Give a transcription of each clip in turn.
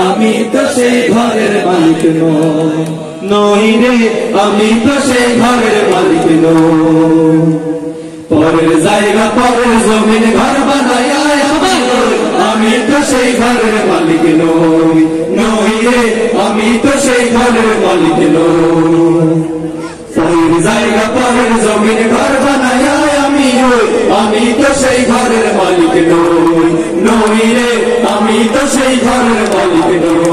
আমি তো সেই ঘরের মালিক নই রে, আমি তো সেই ঘরের মালিক নই। পরের জায়গা পরের জমিন ঘর বানাই আমি তো সেই ঘরের মালিক নই রে, আমি তো সেই ঘরের মালিক নই। পরের জায়গা পরের জমিন ঘর বানাই আমি তো সেই ঘরের মালিক নই রে, আমি তো সেই ঘরের মালিক নই।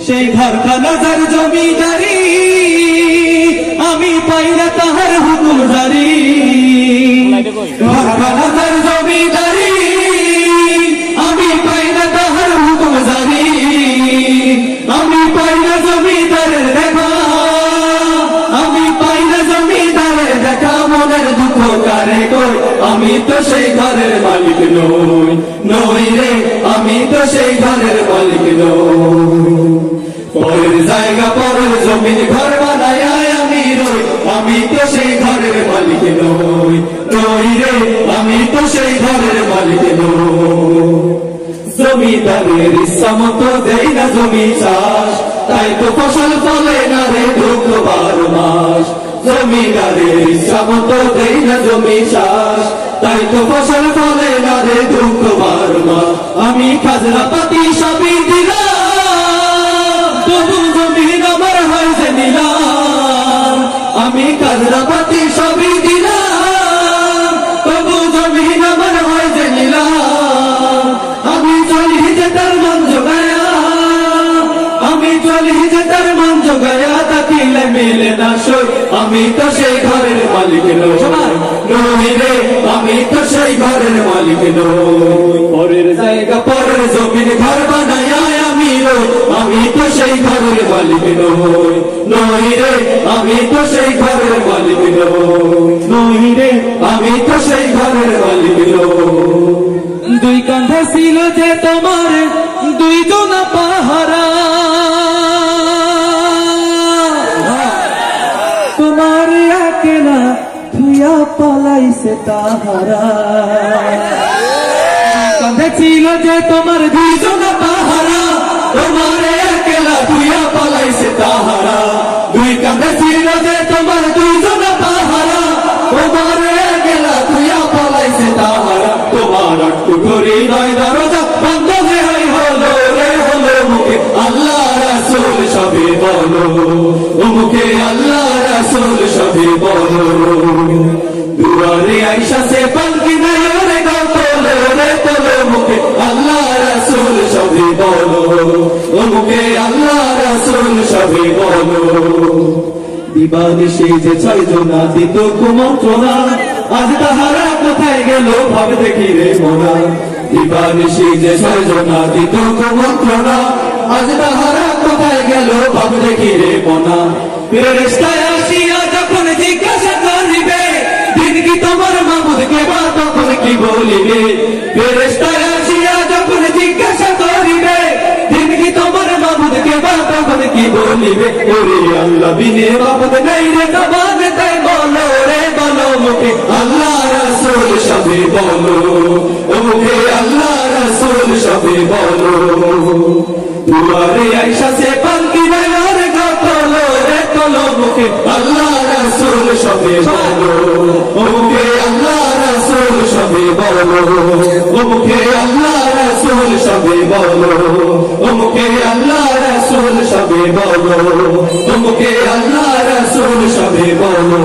সেই ঘরখানা যার জমিদারি আমি পাই না তাহার হুকুমদারি। ঘরখানা যার জমিদারি আমি পাই না তাহার হুকুমদারি। আমি পাই না জমিদারের দেখা, আমি পাই না জমিদারের দেখা। মনের দুঃখ কারে কই আমি তো সেই ঘরের মালিক নই রে, আমি তো সেই ঘরের মালিক নই। পরের জায়গা পরের জমিন ঘর বানাই আমি রই, আমি তো সেই ঘরের মালিক নই রে, আমি তো সেই ঘরের মালিক নই। জমিদারের ইচ্ছা মতো দেই না জমি চাষ, তাই তো ফসল ফলে না রে দুঃখ 12 মাস। জমিদারের ইচ্ছা মতো দেই না জমি চাষ, তাই তো ফসল ফলে না রে দুঃখ 12 মাস। আমি খাজনা পাতি সবই দিলাম, তবু জমিন আমার হয় যে নিলাম। আমি খাজনা পাতি সবই দিলাম, তবু জমিন আমার হয় যে নিলাম। আমি চলি যে তার মন জোগায়া, আমি চলি যে তার মন জোগায়া, তাকিলে মিলে না সই আমি তো সেই ঘরের মালিক নই রে, আমি তো সেই ঘরের মালিক নই। পরের জায়গা পরের জমিন ঘর বানাই আমি রই, আমি তো সেই ঘরের মালিক নই রে, আমি তো সেই ঘরের মালিক নই রে, আমি তো সেই ঘরের মালিক নই। দুই কাঁধে ছিল যে তোমার দুইজন পাহারা, তোমার একেলা ধুইয়া পালাইছে তাহারা। কাঁধে ছিল যে তোমার দুইজন পাহারা, তোমার একেলা ধুইয়া পালাইছে তাহারা। দুই কাঁধে ছিল যে তোমার দুইজন পাহারা, তোমার একেলা ধুইয়া পালাইছে তাহারা। তোমার আটকুঠুরি নয় দরজা বন্ধ যে হলো রে হলো মুখে আল্লাহ রাসূল সবে বলো, ও মুখে আল্লাহ রাসূল সবে বলো। দুয়ারে আইসা সে পালকি নাই রে তোলো রে তোলো, মুখে আল্লাহ রাসূল সবে বলো, ও মুখে আল্লাহ রাসূল সবে বলো। দিবানিশি যে 6 জনা দিত কুমন্ত্রণা, আজ তাহারা কোথায় গেল ভাব দেখি রে মোরা। দিবানিশি যে 6 জনা দিত কুমন্ত্রণা, আজ তাহারা কোথায় গেল ভাব দেখি রে মোনা। ফেরেশতা আসিয়া যখন জিজ্ঞাসা করিবে, দিন কি তোমার মাবুদকে বা তখন কি বলিবে। ফেরেশতা আসিয়া যখন জিজ্ঞাসা করিবে, দিন কি তোমার মাবুদকে বা তখন কি বলিবে। ওরে আল্লাহ বিনে মাবুদ নাই রে জবান তাই বলো রে বলো, মুখে আল্লাহ রাসূল সবে বলো, ও মুখে আল্লাহ রাসূল সবে বলো। দুয়ারে আইসা সে পালকি নাই রে তোলো রে তোলো, মুখে আল্লাহ রাসূল সবে বলো, ও মুখে আল্লাহ রাসূল সবে বলো, ও মুখে আল্লাহ রাসূল সবে বলো, ও মুখে আল্লাহ রাসূল সবে বলো, ও মুখে আল্লাহ রাসূল সবে বলো।